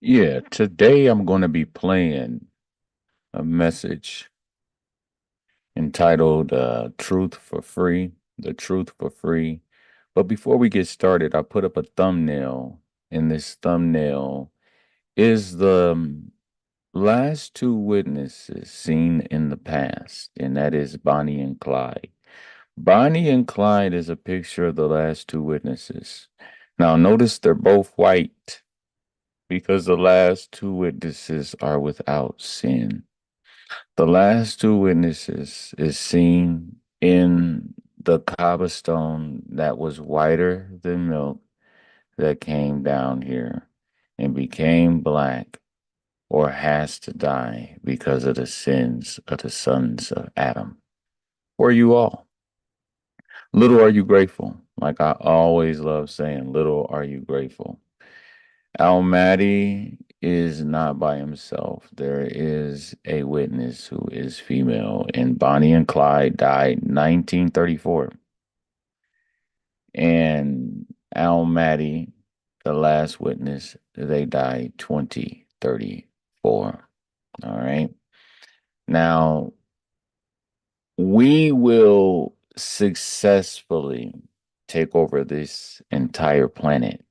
Yeah, today I'm going to be playing a message entitled Truth for Free, the Truth for Free. But before we get started, I put up a thumbnail, and this thumbnail is the last two witnesses seen in the past, and that is Bonnie and Clyde. Bonnie and Clyde is a picture of the last two witnesses. Now, notice they're both white because the last two witnesses are without sin. The last two witnesses is seen in the cobblestone that was whiter than milk that came down here and became black or has to die because of the sins of the sons of Adam. For you all. Little are you grateful. Like I always love saying, little are you grateful. Mahdi is not by himself. There is a witness who is female, and Bonnie and Clyde died 1934. And Mahdi, the last witness, they died 2034. All right. Now, we will successfully take over this entire planet.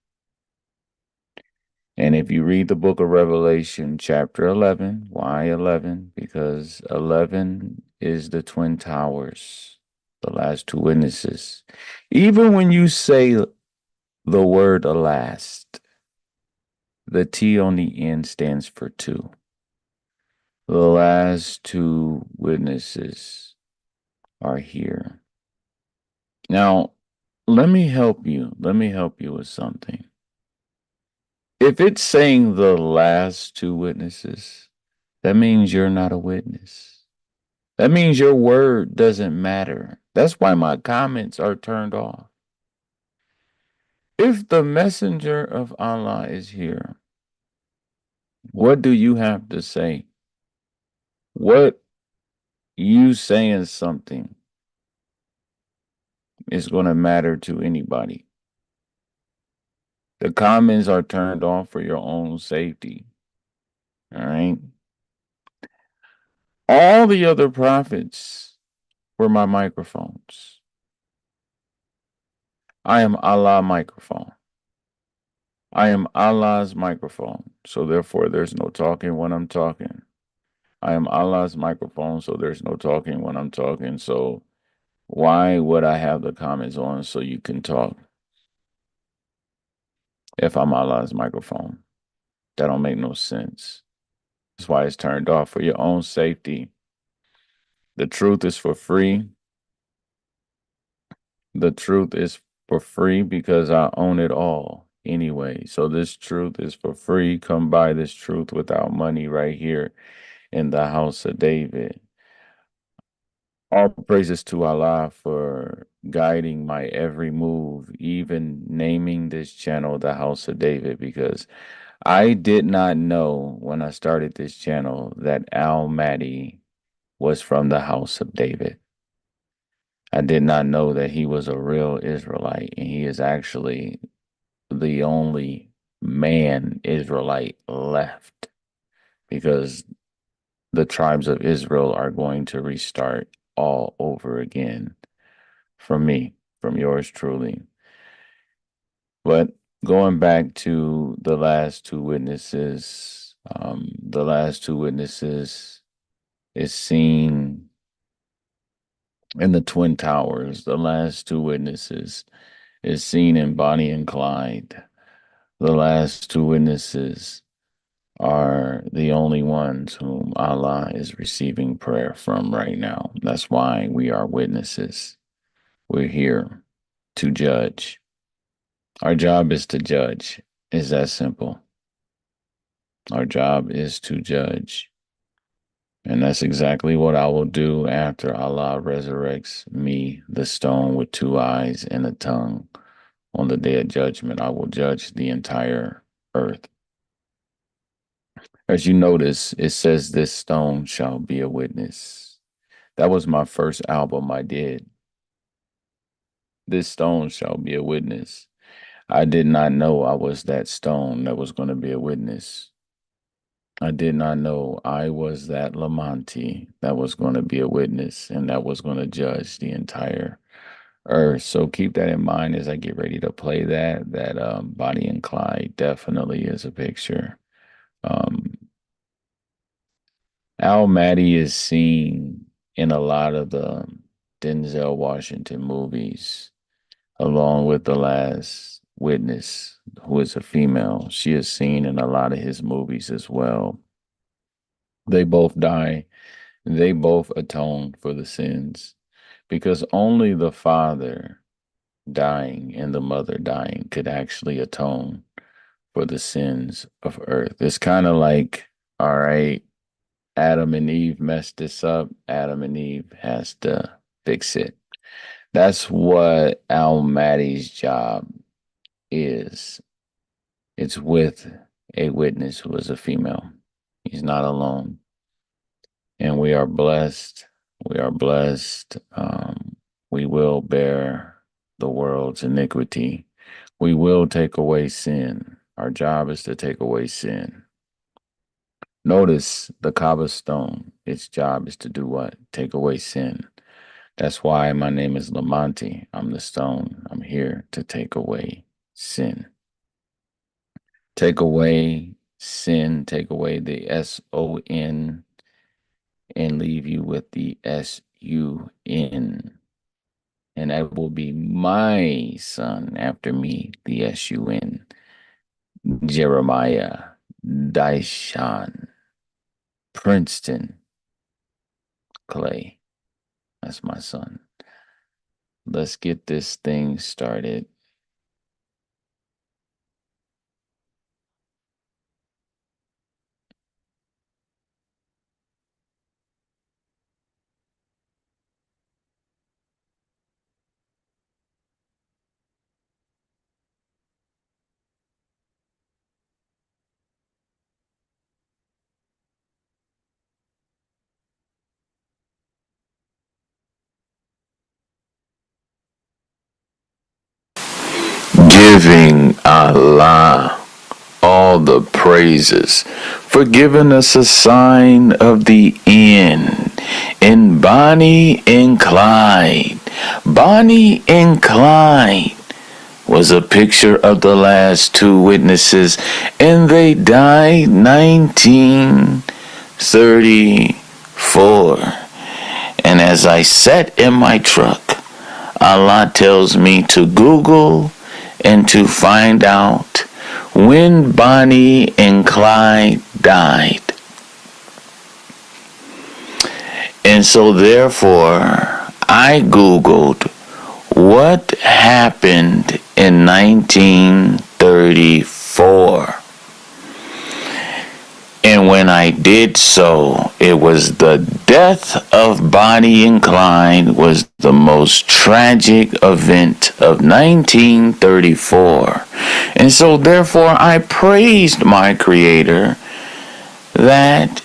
And if you read the book of Revelation, chapter 11, why 11? Because 11 is the Twin Towers, the last two witnesses. Even when you say the word last, the T on the end stands for two. The last two witnesses are here. Now, let me help you. Let me help you with something. If it's saying the last two witnesses, that means you're not a witness. That means your word doesn't matter. That's why my comments are turned off. If the messenger of Allah is here, what do you have to say? What you saying something is going to matter to anybody. The comments are turned off for your own safety. All right. All the other prophets were my microphones. I am Allah microphone. I am Allah's microphone. So therefore, there's no talking when I'm talking. I am Allah's microphone. So there's no talking when I'm talking. So why would I have the comments on so you can talk if I'm Allah's microphone? That don't make no sense. That's why it's turned off for your own safety. The truth is for free. The truth is for free because I own it all anyway. So this truth is for free. Come buy this truth without money right here in the house of David. All praises to Allah for guiding my every move, even naming this channel the House of David, because I did not know when I started this channel that Al Mahdi was from the House of David. I did not know that he was a real Israelite, and he is actually the only man Israelite left because the tribes of Israel are going to restart all over again from me, from yours truly. But going back to the last two witnesses, the last two witnesses is seen in the Twin Towers. The last two witnesses is seen in Bonnie and Clyde. The last two witnesses are the only ones whom Allah is receiving prayer from right now. That's why we are witnesses. We're here to judge. Our job is to judge. Is that simple? Our job is to judge. And that's exactly what I will do after Allah resurrects me, the stone with two eyes and a tongue. On the day of judgment, I will judge the entire earth. As you notice, it says, "This stone shall be a witness." That was my first album I did. This stone shall be a witness. I did not know I was that stone that was going to be a witness. I did not know I was that Lamonti that was going to be a witness and that was going to judge the entire earth. So keep that in mind as I get ready to play that. That Bonnie and Clyde definitely is a picture. Um, Al Maddie is seen in a lot of the Denzel Washington movies, along with The Last Witness, who is a female. She is seen in a lot of his movies as well. They both die. They both atone for the sins because only the father dying and the mother dying could actually atone for the sins of earth. It's kind of like, all right, Adam and Eve messed this up. Adam and Eve has to fix it. That's what Al Maddie's job is. It's with a witness who is a female. He's not alone. And we are blessed. We are blessed. We will bear the world's iniquity. We will take away sin. Our job is to take away sin. Notice the Kaaba stone. Its job is to do what? Take away sin. That's why my name is Lamonti. I'm the stone. I'm here to take away sin. Take away sin. Take away the SON and leave you with the SUN. And that will be my son after me, the SUN. Jeremiah, Daishan, Princeton, Clay. That's my son. Let's get this thing started. Giving Allah all the praises for giving us a sign of the end in Bonnie and Clyde. Bonnie and Clyde was a picture of the last two witnesses, and they died 1934. And as I sat in my truck, Allah tells me to Google and to find out when Bonnie and Clyde died. And so therefore, I Googled what happened in 1934. And when I did so, it was the death of Bonnie and Clyde was the most tragic event of 1934. And so therefore I praised my Creator that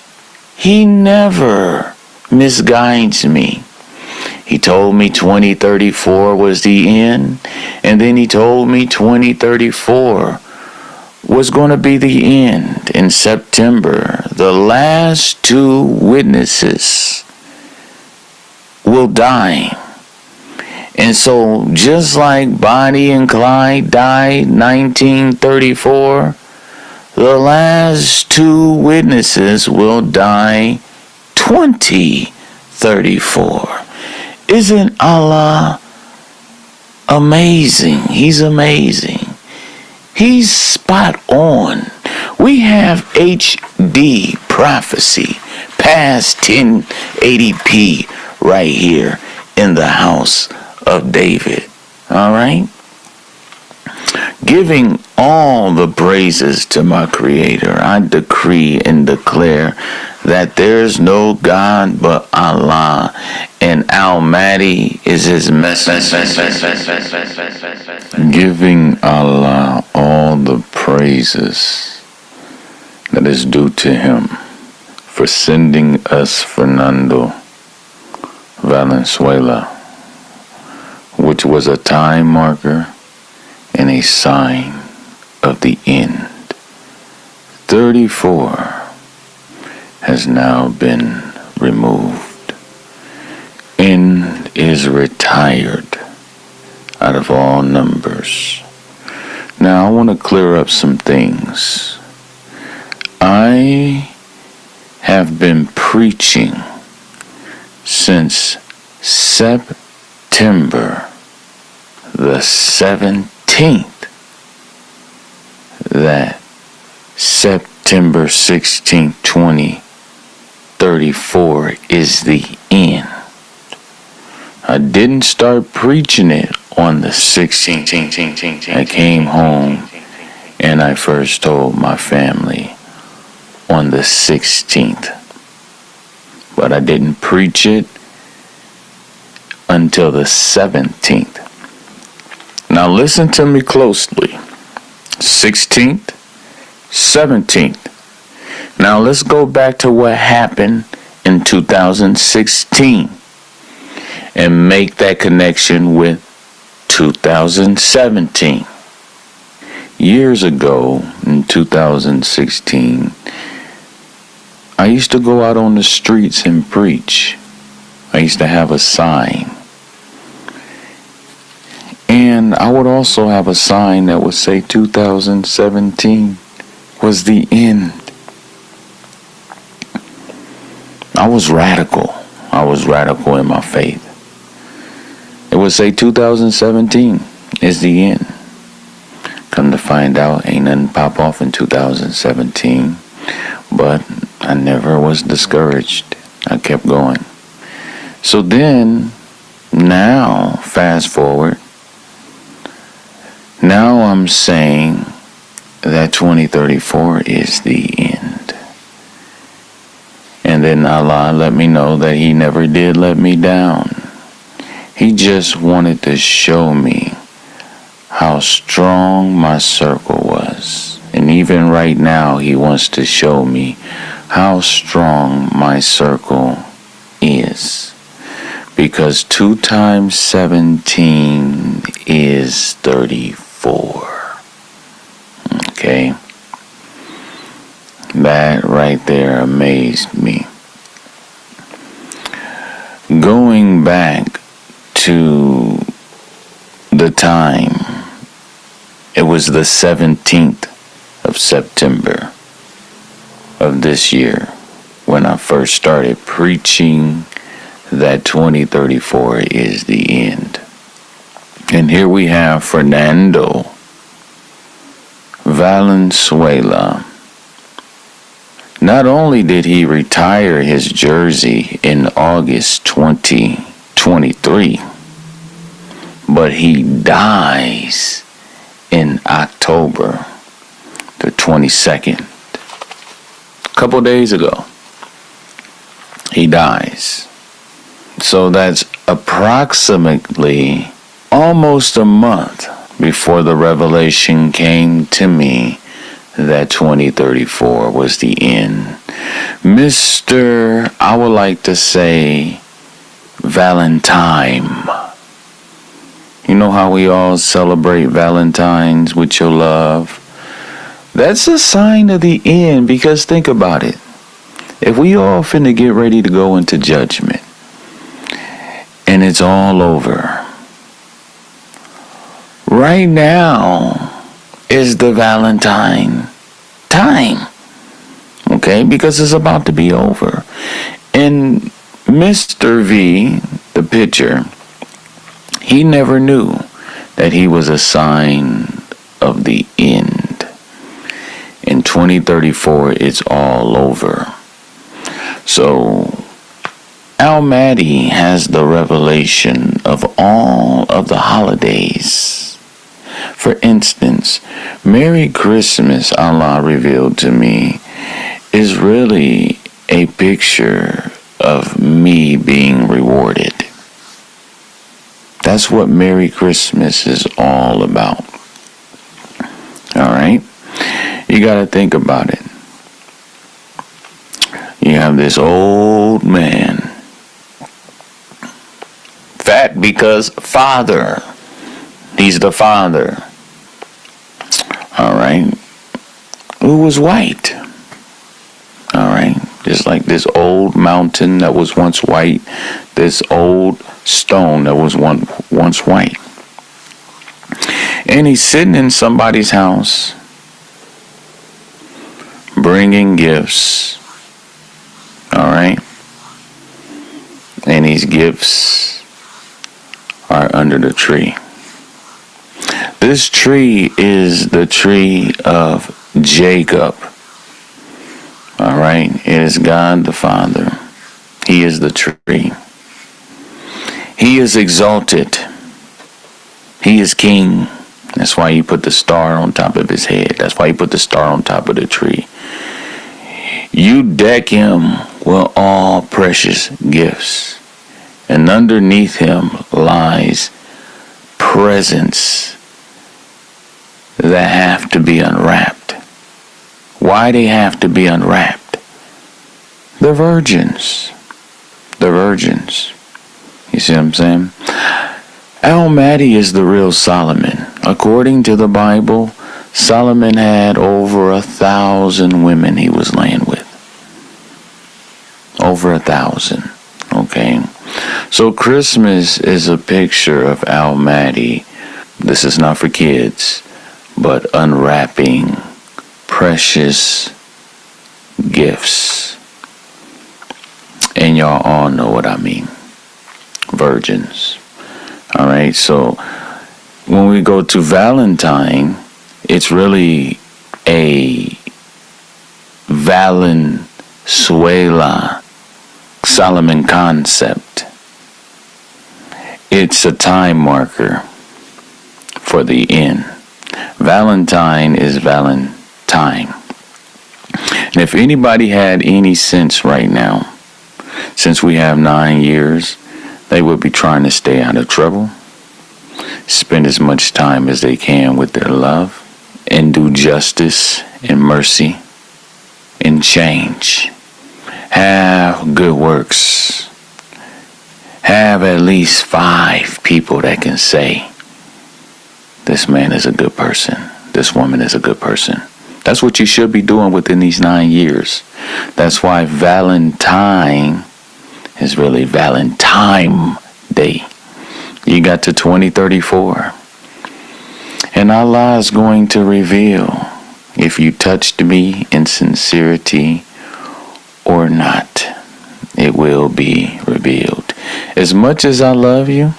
He never misguides me. He told me 2034 was the end, and then He told me 2034 was going to be the end in September. The last two witnesses will die. And so just like Bonnie and Clyde died 1934, the last two witnesses will die 2034. Isn't Allah amazing? He's amazing. He's spot on. We have HD prophecy past 1080p right here in the house of David. All right? Giving all the praises to my Creator, I decree and declare that there's no God but Allah, and Almighty is His messenger. Giving Allah all the praises that is due to Him for sending us Fernando Valenzuela, which was a time marker and a sign of the end. 34 has now been removed and is retired out of all numbers. Now I want to clear up some things. I have been preaching since September the 17th that September 16th, 2034 is the end. I didn't start preaching it on the 16th. I came home and I first told my family on the 16th. But I didn't preach it until the 17th. Now listen to me closely. 16th, 17th. Now let's go back to what happened in 2016 and make that connection with 2017. Years ago, in 2016, I used to go out on the streets and preach. I used to have a sign. And I would also have a sign that would say 2017 was the end. I was radical. I was radical in my faith. It would say 2017 is the end. Come to find out, ain't nothing pop off in 2017. But I never was discouraged. I kept going. So then, now, fast forward. Now I'm saying that 2034 is the end. And then Allah let me know that He never did let me down. He just wanted to show me how strong my circle was. And even right now, He wants to show me how strong my circle is. Because 2 times 17 is 34. Okay? That right there amazed me. Going back to the time, it was the 17th of September of this year when I first started preaching that 2034 is the end. And here we have Fernando Valenzuela. Not only did he retire his jersey in August 2023, but he dies in October the 22nd. A couple days ago, he dies. So that's approximately almost a month before the revelation came to me that 2034 was the end. Mr. I would like to say Valentine. You know how we all celebrate Valentine's with your love? That's a sign of the end, because think about it. If we all finna get ready to go into judgment, and it's all over, right now is the Valentine time. Okay? Because it's about to be over. And Mr. V, the pitcher, he never knew that he was a sign of the end. In 2034, it's all over. So Mahdi has the revelation of all of the holidays. For instance, Merry Christmas, Allah revealed to me, is really a picture of me being rewarded. That's what Merry Christmas is all about. Alright? You gotta think about it. You have this old man, fat because father. He's the father. Alright? Who was white. Alright? It's like this old mountain that was once white, this old stone that was once white. And he's sitting in somebody's house, bringing gifts. All right? And these gifts are under the tree. This tree is the tree of Jacob. All right? It is God the Father. He is the tree. He is exalted. He is king. That's why he put the star on top of his head. That's why he put the star on top of the tree. You deck him with all precious gifts. And underneath him lies presents that have to be unwrapped. Why they have to be unwrapped? The virgins. The virgins. You see what I'm saying? Mahdi is the real Solomon. According to the Bible, Solomon had over 1,000 women he was laying with. Over 1,000. Okay? So Christmas is a picture of Mahdi. This is not for kids, but unwrapping precious gifts. And y'all all know what I mean. Virgins. All right, so when we go to Valentine, it's really a Valenzuela Solomon concept. It's a time marker for the end. Valentine is Valentine. And if anybody had any sense right now, since we have 9 years, they would be trying to stay out of trouble, spend as much time as they can with their love, and do justice and mercy and change. Have good works. Have at least 5 people that can say, this man is a good person. This woman is a good person. That's what you should be doing within these 9 years. That's why Valentine is really Valentine Day. You got to 2034. And Allah is going to reveal if you touched me in sincerity or not. It will be revealed. As much as I love you,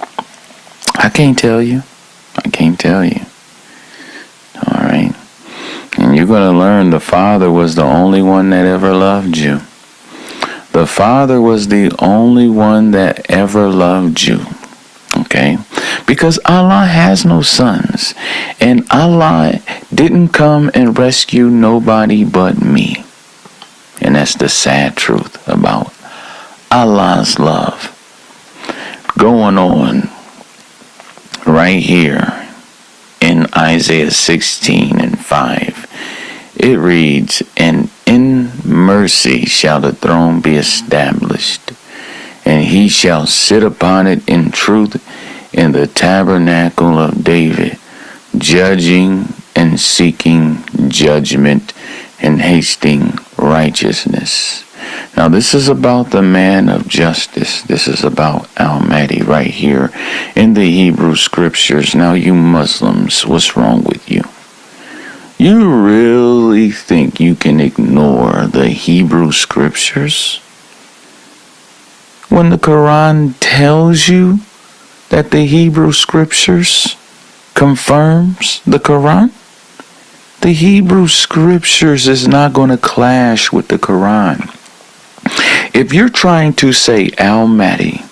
I can't tell you. I can't tell you. All right. And you're going to learn the Father was the only one that ever loved you. The Father was the only one that ever loved you. Okay? Because Allah has no sons. And Allah didn't come and rescue nobody but me. And that's the sad truth about Allah's love. Going on right here in Isaiah 16:5. It reads, and in mercy shall the throne be established, and he shall sit upon it in truth in the tabernacle of David, judging and seeking judgment and hasting righteousness. Now this is about the man of justice. This is about Mahdi right here in the Hebrew scriptures. Now you Muslims, what's wrong with you? You really think you can ignore the Hebrew scriptures? When the Quran tells you that the Hebrew scriptures confirms the Quran, the Hebrew scriptures is not going to clash with the Quran. If you're trying to say Mahdi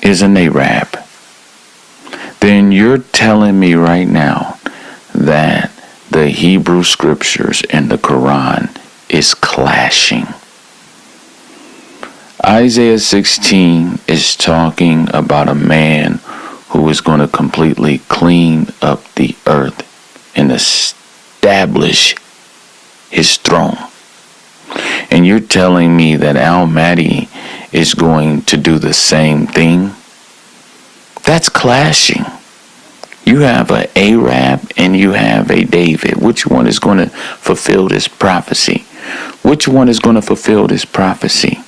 is an Arab, then you're telling me right now that the Hebrew scriptures and the Quran is clashing. Isaiah 16 is talking about a man who is going to completely clean up the earth and establish his throne. And you're telling me that Mahdi is going to do the same thing? That's clashing. You have an Arab and you have a David. Which one is going to fulfill this prophecy? Which one is going to fulfill this prophecy?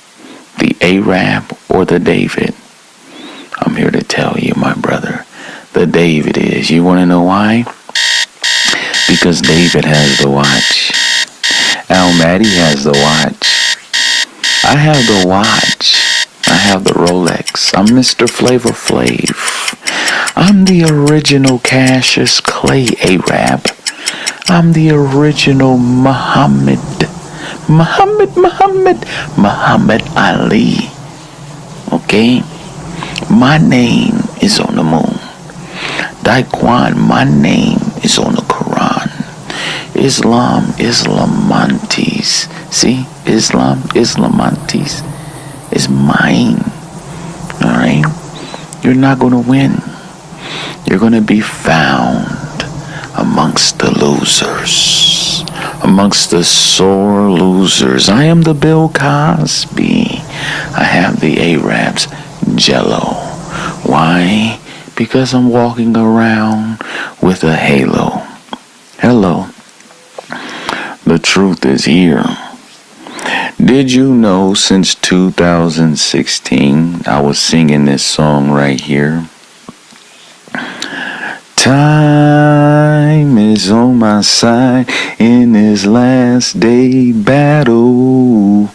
The Arab or the David? I'm here to tell you, my brother, the David is. You want to know why? Because David has the watch. Mahdi has the watch. I have the watch. I have the Rolex. I'm Mr. Flavor Flav. I'm the original Cassius Clay Arab. I'm the original Muhammad Ali. Okay? My name is on the moon. Daquan, my name is on the Quran. Islam, Islamantes. See? Islam, Islamantes is mine. Alright? You're not going to win. You're going to be found amongst the losers. Amongst the sore losers. I am the Bill Cosby. I have the Arabs Jello. Why? Because I'm walking around with a halo. Hello. The truth is here. Did you know since 2016 I was singing this song right here? Time is on my side in this last day battle.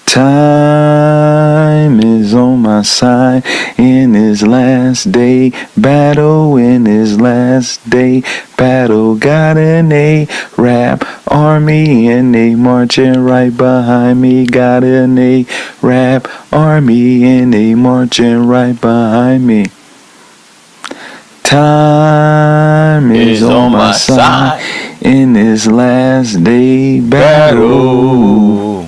Time is on my side in this last day battle. In this last day battle, got an Arab army and they marching right behind me. Got an Arab army and they marching right behind me. Time is on my side in this last day battle.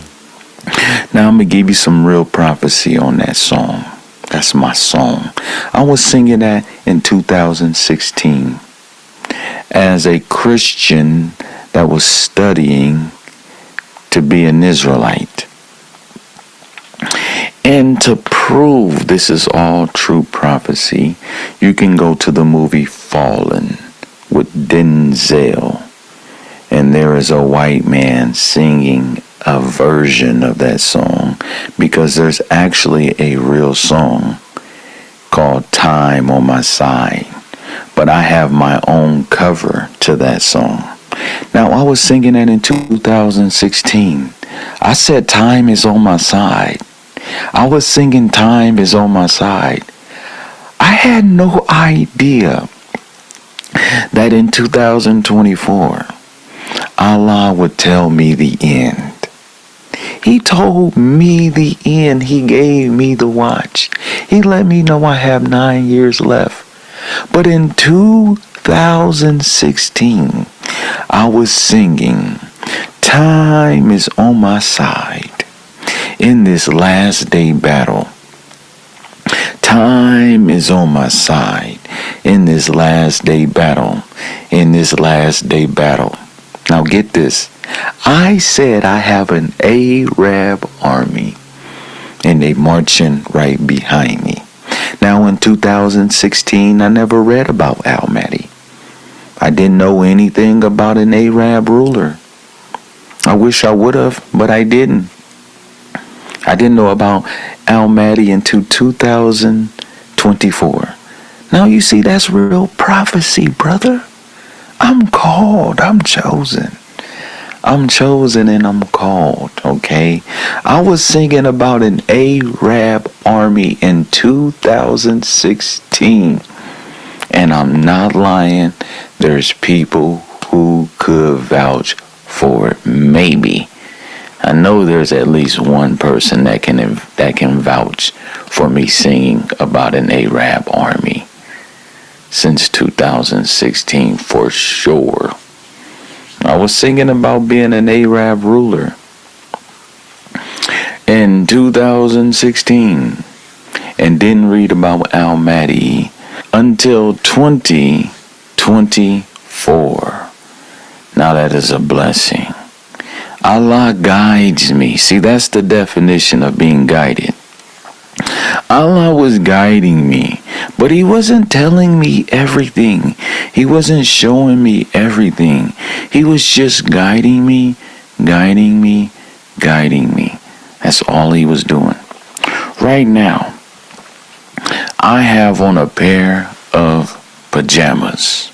Now I'm going to give you some real prophecy on that song. That's my song. I was singing that in 2016 as a Christian that was studying to be an Israelite. And to prove this is all true prophecy, you can go to the movie Fallen with Denzel. And there is a white man singing a version of that song, because there's actually a real song called Time on My Side, but I have my own cover to that song. Now, I was singing that in 2016. I said time is on my side. I was singing time is on my side. I had no idea that in 2024 Allah would tell me the end. He told me the end. He gave me the watch. He let me know I have 9 years left. But in 2016, I was singing, time is on my side in this last day battle. Time is on my side in this last day battle. In this last day battle. Now get this. I said I have an Arab army and they marching right behind me. Now in 2016, I never read about Mahdi. I didn't know anything about an Arab ruler. I wish I would have, but I didn't. I didn't know about Mahdi until 2024. Now you see, that's real prophecy, brother. I'm called. I'm chosen. I'm chosen and I'm called, okay? I was singing about an Arab army in 2016. And I'm not lying. There's people who could vouch for it. Maybe. I know there's at least one person that can vouch for me singing about an Arab army since 2016 for sure. I was singing about being an Arab ruler in 2016 and didn't read about Mahdi until 2024. Now that is a blessing. Allah guides me. See, that's the definition of being guided. Allah was guiding me But he wasn't telling me everything. He wasn't showing me everything. He was just guiding me, guiding me, guiding me. That's all he was doing. Right now, I have on a pair of pajamas.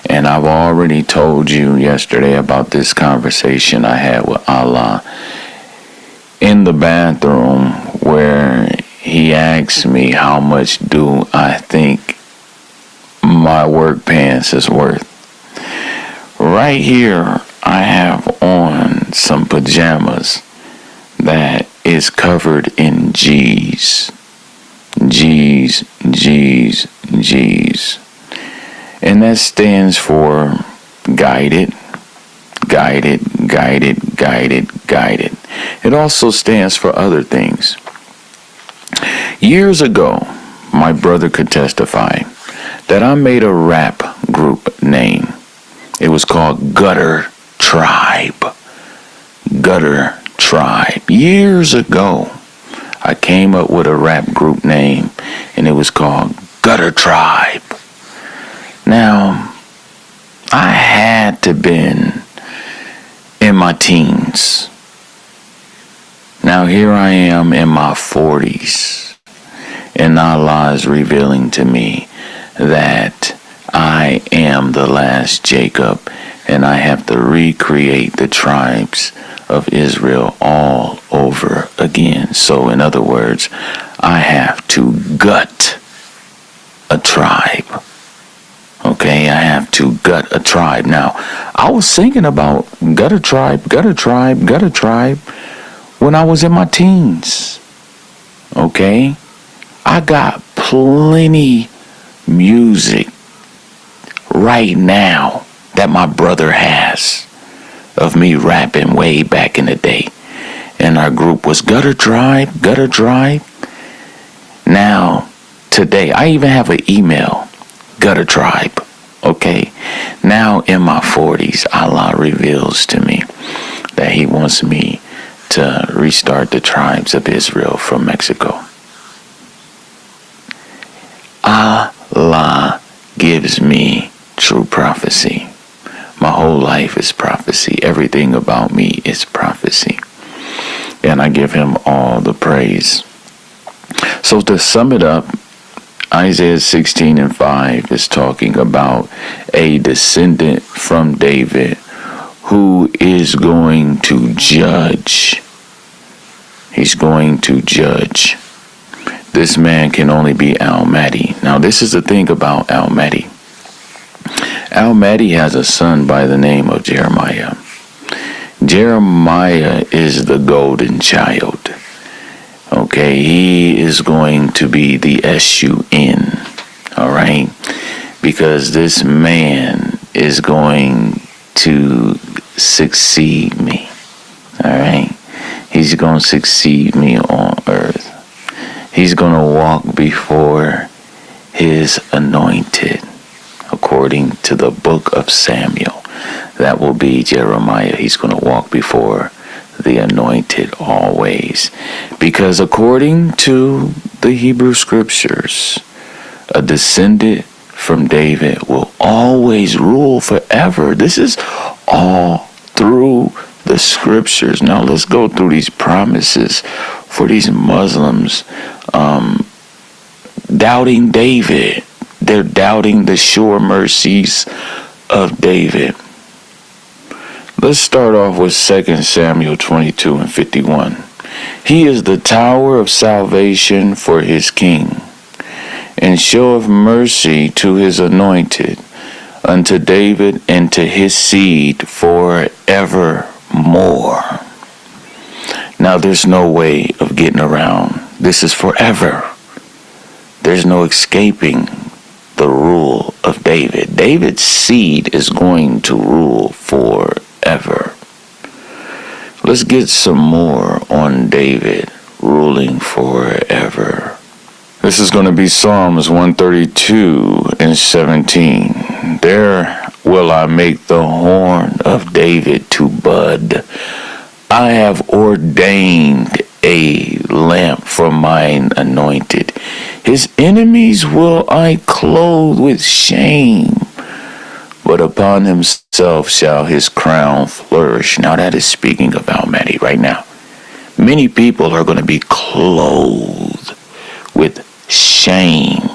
And I've already told you yesterday about this conversation I had with Allah in the bathroom, where he asked me how much do I think my work pants is worth. Right here, I have on some pajamas that is covered in G's. G's, G's, G's. And that stands for guided, guided, guided, guided, guided. It also stands for other things. Years ago, my brother could testify that I made a rap group name. It was called Gutter Tribe. Gutter Tribe. Years ago, I came up with a rap group name, and it was called Gutter Tribe. Now, I had to been in my teens. Now here I am in my 40s, and Allah is revealing to me that I am the last Jacob, and I have to recreate the tribes of Israel all over again. So in other words, I have to gut a tribe. Okay, I have to gut a tribe. Now, I was thinking about gut a tribe, gut a tribe, gut a tribe when I was in my teens. Okay? I got plenty music right now that my brother has of me rapping way back in the day. And our group was Gutter Tribe, Gutter Tribe. Now, today, I even have an email. Gutter Tribe. Okay, now in my 40s, Allah reveals to me that he wants me to restart the tribes of Israel from Mexico. Allah gives me true prophecy. My whole life is prophecy. Everything about me is prophecy. And I give him all the praise. So to sum it up, Isaiah 16:5 is talking about a descendant from David who is going to judge. He's going to judge. This man can only be Mahdi. Now, this is the thing about Mahdi. Mahdi has a son by the name of Jeremiah. Jeremiah is the golden child. Okay, he is going to be the S-U-N, all right? Because this man is going to succeed me, all right? He's going to succeed me on earth. He's going to walk before his anointed, according to the book of Samuel. That will be Jeremiah. He's going to walk before the anointed always, because according to the Hebrew scriptures, a descendant from David will always rule forever. This is all through the scriptures. Now let's go through these promises for these Muslims doubting David. They're doubting the sure mercies of David. Let's start off with 2 Samuel 22:51. He is the tower of salvation for his king, and showeth mercy to his anointed, unto David and to his seed forevermore. Now there's no way of getting around. This is forever. There's no escaping the rule of David. David's seed is going to rule forever. Let's get some more on David ruling forever. This is going to be Psalms 132:17. There will I make the horn of David to bud. I have ordained a lamp for mine anointed. His enemies will I clothe with shame, but upon himself shall his crown flourish. Now that is speaking about Mahdi right now. Many people are going to be clothed with shame.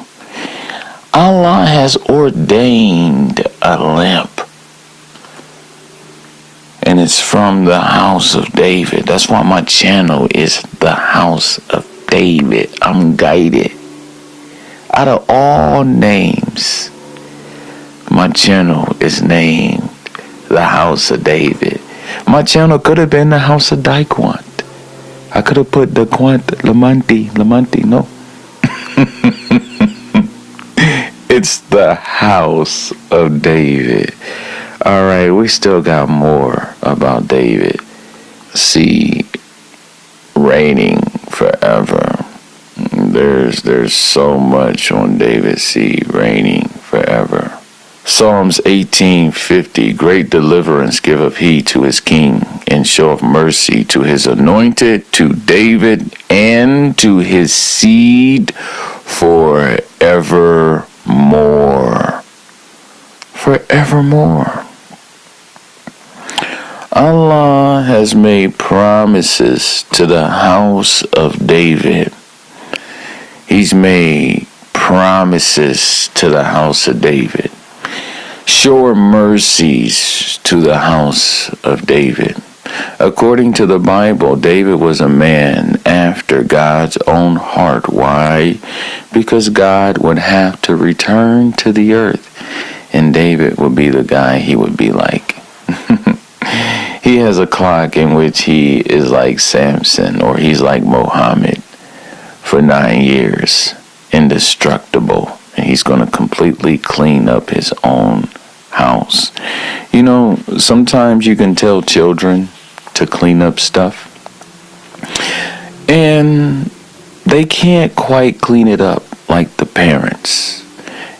Allah has ordained a lamp, and it's from the house of David. That's why my channel is the house of David. I'm guided. Out of all names, my channel is named the house of David. My channel could have been the house of Daquant. I could have put Daquant Lamanti, no. It's the house of David. All right, we still got more about David. See, reigning forever. There's so much on David. See, reigning forever. Psalms 18:50. Great deliverance giveth he to his king, and showeth mercy to his anointed, to David, and to his seed forevermore. Forevermore. Allah has made promises to the house of David. He's made promises to the house of David. Sure mercies to the house of David. According to the Bible, David was a man after God's own heart. Why? Because God would have to return to the earth, and David would be the guy he would be like. He has a clock in which he is like Samson, or he's like Muhammad for 9 years, indestructible. And he's going to completely clean up his own house. You know, sometimes you can tell children to clean up stuff, and they can't quite clean it up like the parents.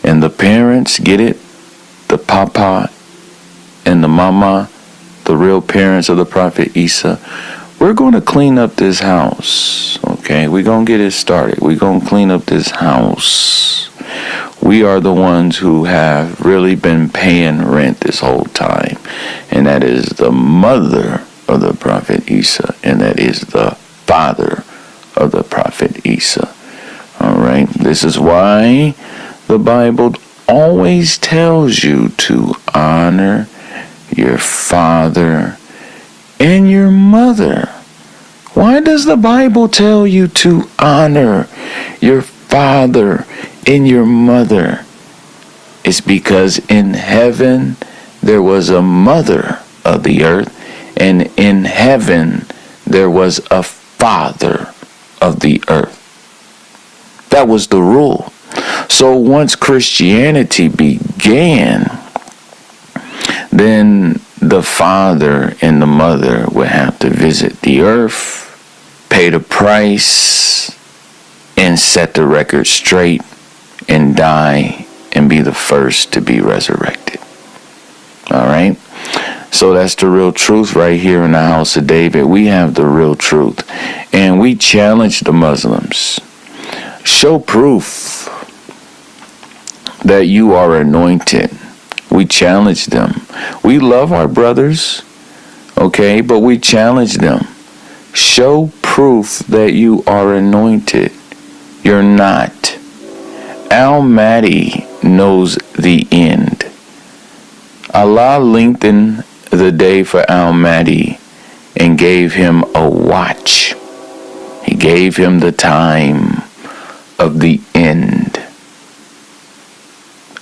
And the parents get it, the papa and the mama, the real parents of the Prophet Isa. We're going to clean up this house, okay? We're going to get it started. We're going to clean up this house. We are the ones who have really been paying rent this whole time. And that is the mother of the Prophet Isa. And that is the father of the Prophet Isa. All right? This is why the Bible always tells you to honor your father and your mother. Why does the Bible tell you to honor your father and your mother? It's because in heaven there was a mother of the earth, and in heaven there was a father of the earth. That was the rule. So once Christianity began, then the father and the mother would have to visit the earth, pay the price, and set the record straight, and die and be the first to be resurrected. All right? So that's the real truth right here in the house of David. We have the real truth. And we challenge the Muslims. Show proof that you are anointed. We challenge them. We love our brothers, okay, but we challenge them. Show proof that you are anointed. You're not. Al-Mahdi knows the end. Allah lengthened the day for Al-Mahdi and gave him a watch. He gave him the time of the end.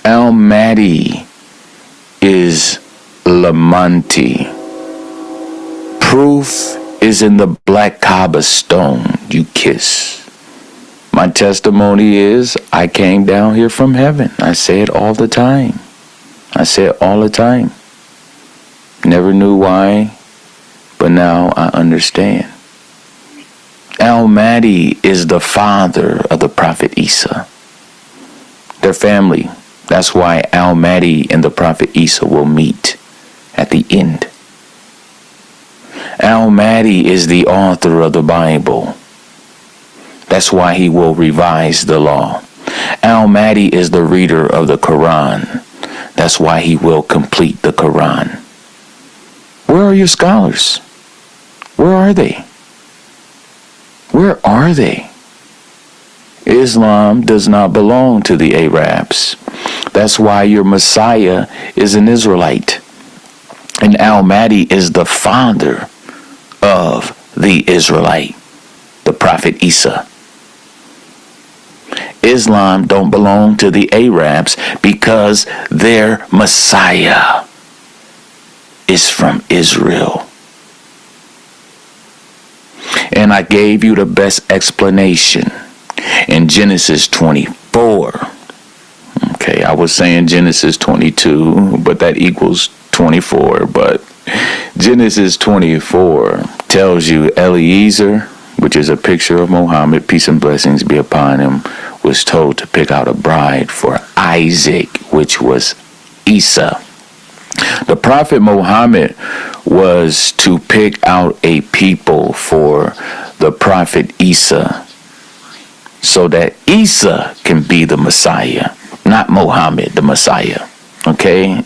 Al-Mahdi is Lamanti. Proof is in the black Kaaba stone you kiss. My testimony is I came down here from heaven. I say it all the time. I say it all the time. Never knew why, but now I understand. Al-Mahdi is the father of the Prophet Isa. Their family. That's why Al-Mahdi and the Prophet Isa will meet at the end. Al-Mahdi is the author of the Bible. That's why he will revise the law. Al-Mahdi is the reader of the Quran. That's why he will complete the Quran. Where are your scholars? Where are they? Where are they? Islam does not belong to the Arabs. That's why your Messiah is an Israelite. And Al-Mahdi is the father of the Israelite, the Prophet Isa. Islam don't belong to the Arabs because their Messiah is from Israel. And I gave you the best explanation in Genesis 24. Okay, I was saying Genesis 22, but that equals 24. But Genesis 24 tells you Eliezer, which is a picture of Muhammad, peace and blessings be upon him, was told to pick out a bride for Isaac, which was Isa. The Prophet Muhammad was to pick out a people for the Prophet Isa, so that Isa can be the Messiah, not Muhammad, the Messiah. Okay?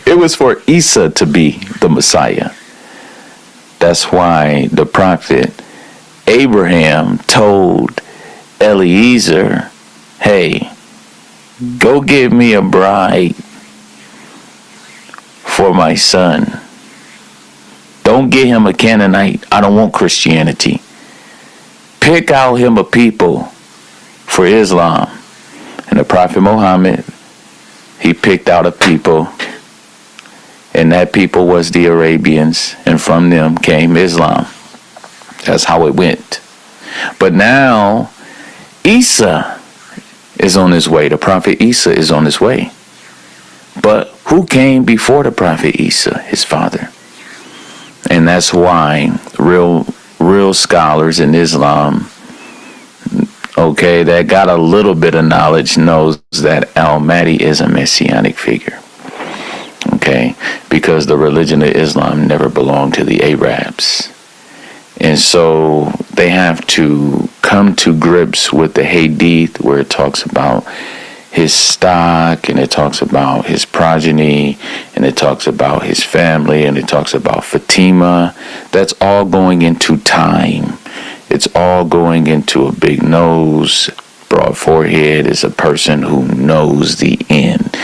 It was for Isa to be the Messiah. That's why the prophet Abraham told Eliezer, hey, go give me a bride for my son. Don't get him a Canaanite. I don't want Christianity. Pick out him a people for Islam. And the Prophet Muhammad, he picked out a people, and that people was the Arabians, and from them came Islam. That's how it went. But now, Isa is on his way. The Prophet Isa is on his way. But who came before the Prophet Isa? His father. And that's why real scholars in Islam, okay, that got a little bit of knowledge, knows that Al-Mahdi is a messianic figure. Okay, because the religion of Islam never belonged to the Arabs. And so they have to come to grips with the Hadith, where it talks about his stock, and it talks about his progeny, and it talks about his family, and it talks about Fatima. That's all going into time. It's all going into a big nose. Broad forehead is a person who knows the end.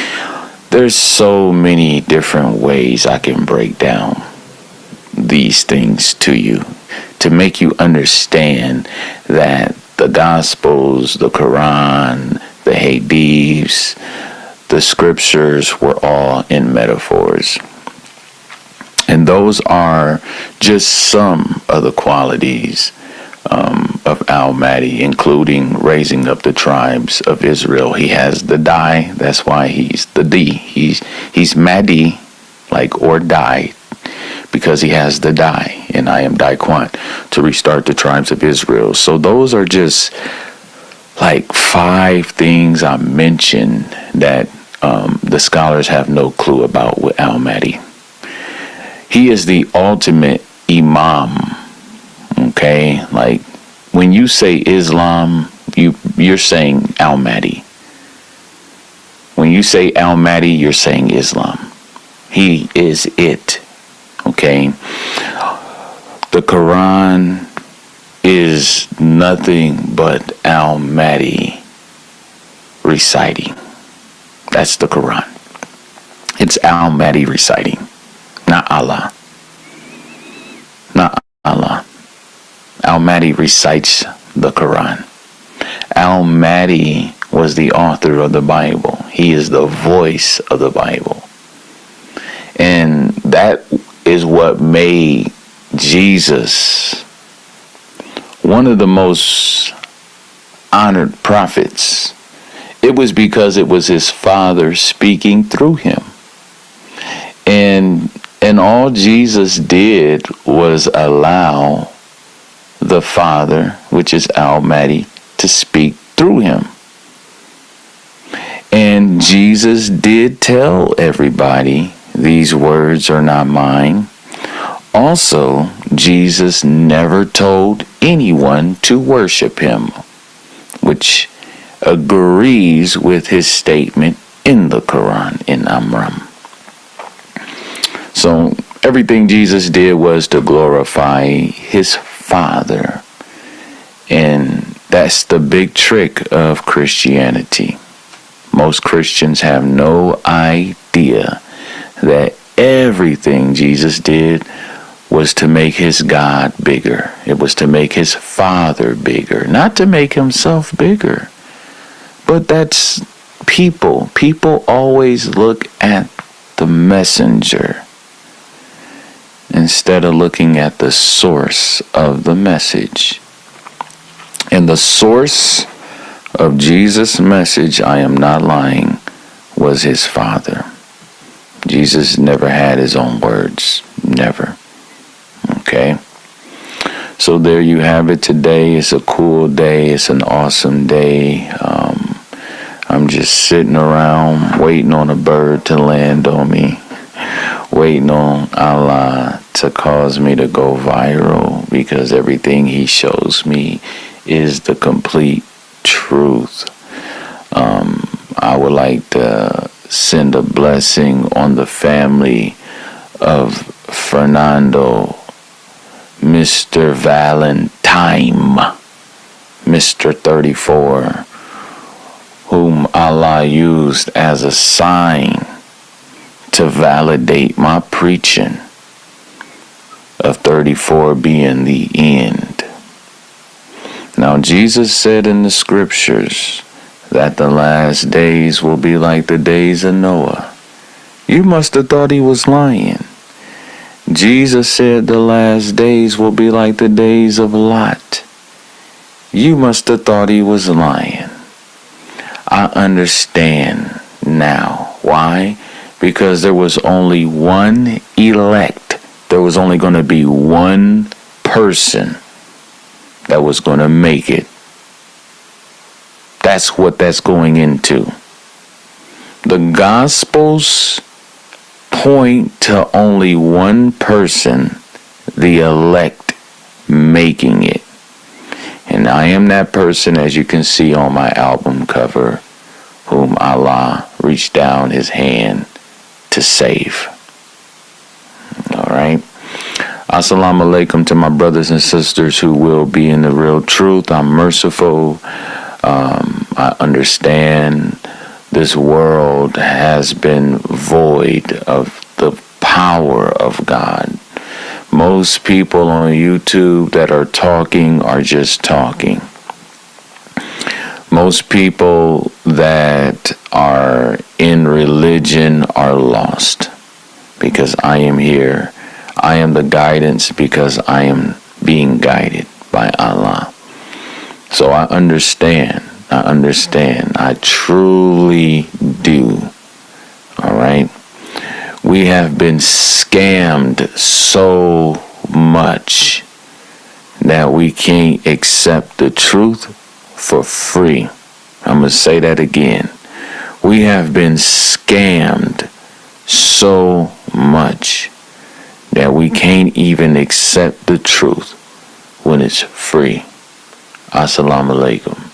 There's so many different ways I can break down these things to you to make you understand that the Gospels, the Quran, the Hadiths, the scriptures were all in metaphors. And those are just some of the qualities of Al-Mahdi, including raising up the tribes of Israel. He has the die. That's why he's the D. He's Mahdi, like, or die, because he has the die, and I am Daquant, to restart the tribes of Israel. So those are just like 5 things I mentioned that the scholars have no clue about with Al-Mahdi. He is the ultimate imam. Okay, like when you say Islam, you're saying Al-Mahdi. When you say Al-Mahdi, you're saying Islam. He is it. Okay, the Quran is nothing but Al-Mahdi reciting. That's the Quran. It's Al-Mahdi reciting, not Allah. Not Allah. Al-Mahdi recites the Quran. Al-Mahdi was the author of the Bible. He is the voice of the Bible. And that is what made Jesus one of the most honored prophets. It was because it was his Father speaking through him. And all Jesus did was allow the Father, which is Al-Mahdi, to speak through him. And Jesus did tell everybody, these words are not mine. Also, Jesus never told anyone to worship him, which agrees with his statement in the Quran, in Amram. So everything Jesus did was to glorify his Father. And that's the big trick of Christianity. Most Christians have no idea that everything Jesus did was to make his God bigger. It was to make his Father bigger, not to make himself bigger. But that's people. People always look at the messenger instead of looking at the source of the message. And the source of Jesus' message, I am not lying, was his Father. Jesus never had his own words. Never. Okay? So there you have it today. It's a cool day. It's an awesome day. I'm just sitting around waiting on a bird to land on me. Waiting on Allah to cause me to go viral, because everything he shows me is the complete truth. I would like to send a blessing on the family of Fernando, Mr. Valentine, Mr. 34, whom Allah used as a sign to validate my preaching of 34 being the end. Now, Jesus said in the scriptures that the last days will be like the days of Noah. You must have thought he was lying. Jesus said the last days will be like the days of Lot. You must have thought he was lying. I understand now. Why? Because there was only one elect. There was only going to be one person that was going to make it. That's what that's going into. The Gospels point to only one person, the elect, making it. And I am that person, as you can see on my album cover, whom Allah reached down his hand to save. Alright? Assalamu alaikum to my brothers and sisters who will be in the real truth. I'm merciful. I understand this world has been void of the power of God. Most people on YouTube that are talking are just talking. Most people that are in religion are lost, because I am here. I am the guidance because I am being guided by Allah. So I understand. I truly do. Alright? We have been scammed so much that we can't accept the truth for free. I'm going to say that again. We have been scammed so much that we can't even accept the truth when it's free. Assalamu alaikum.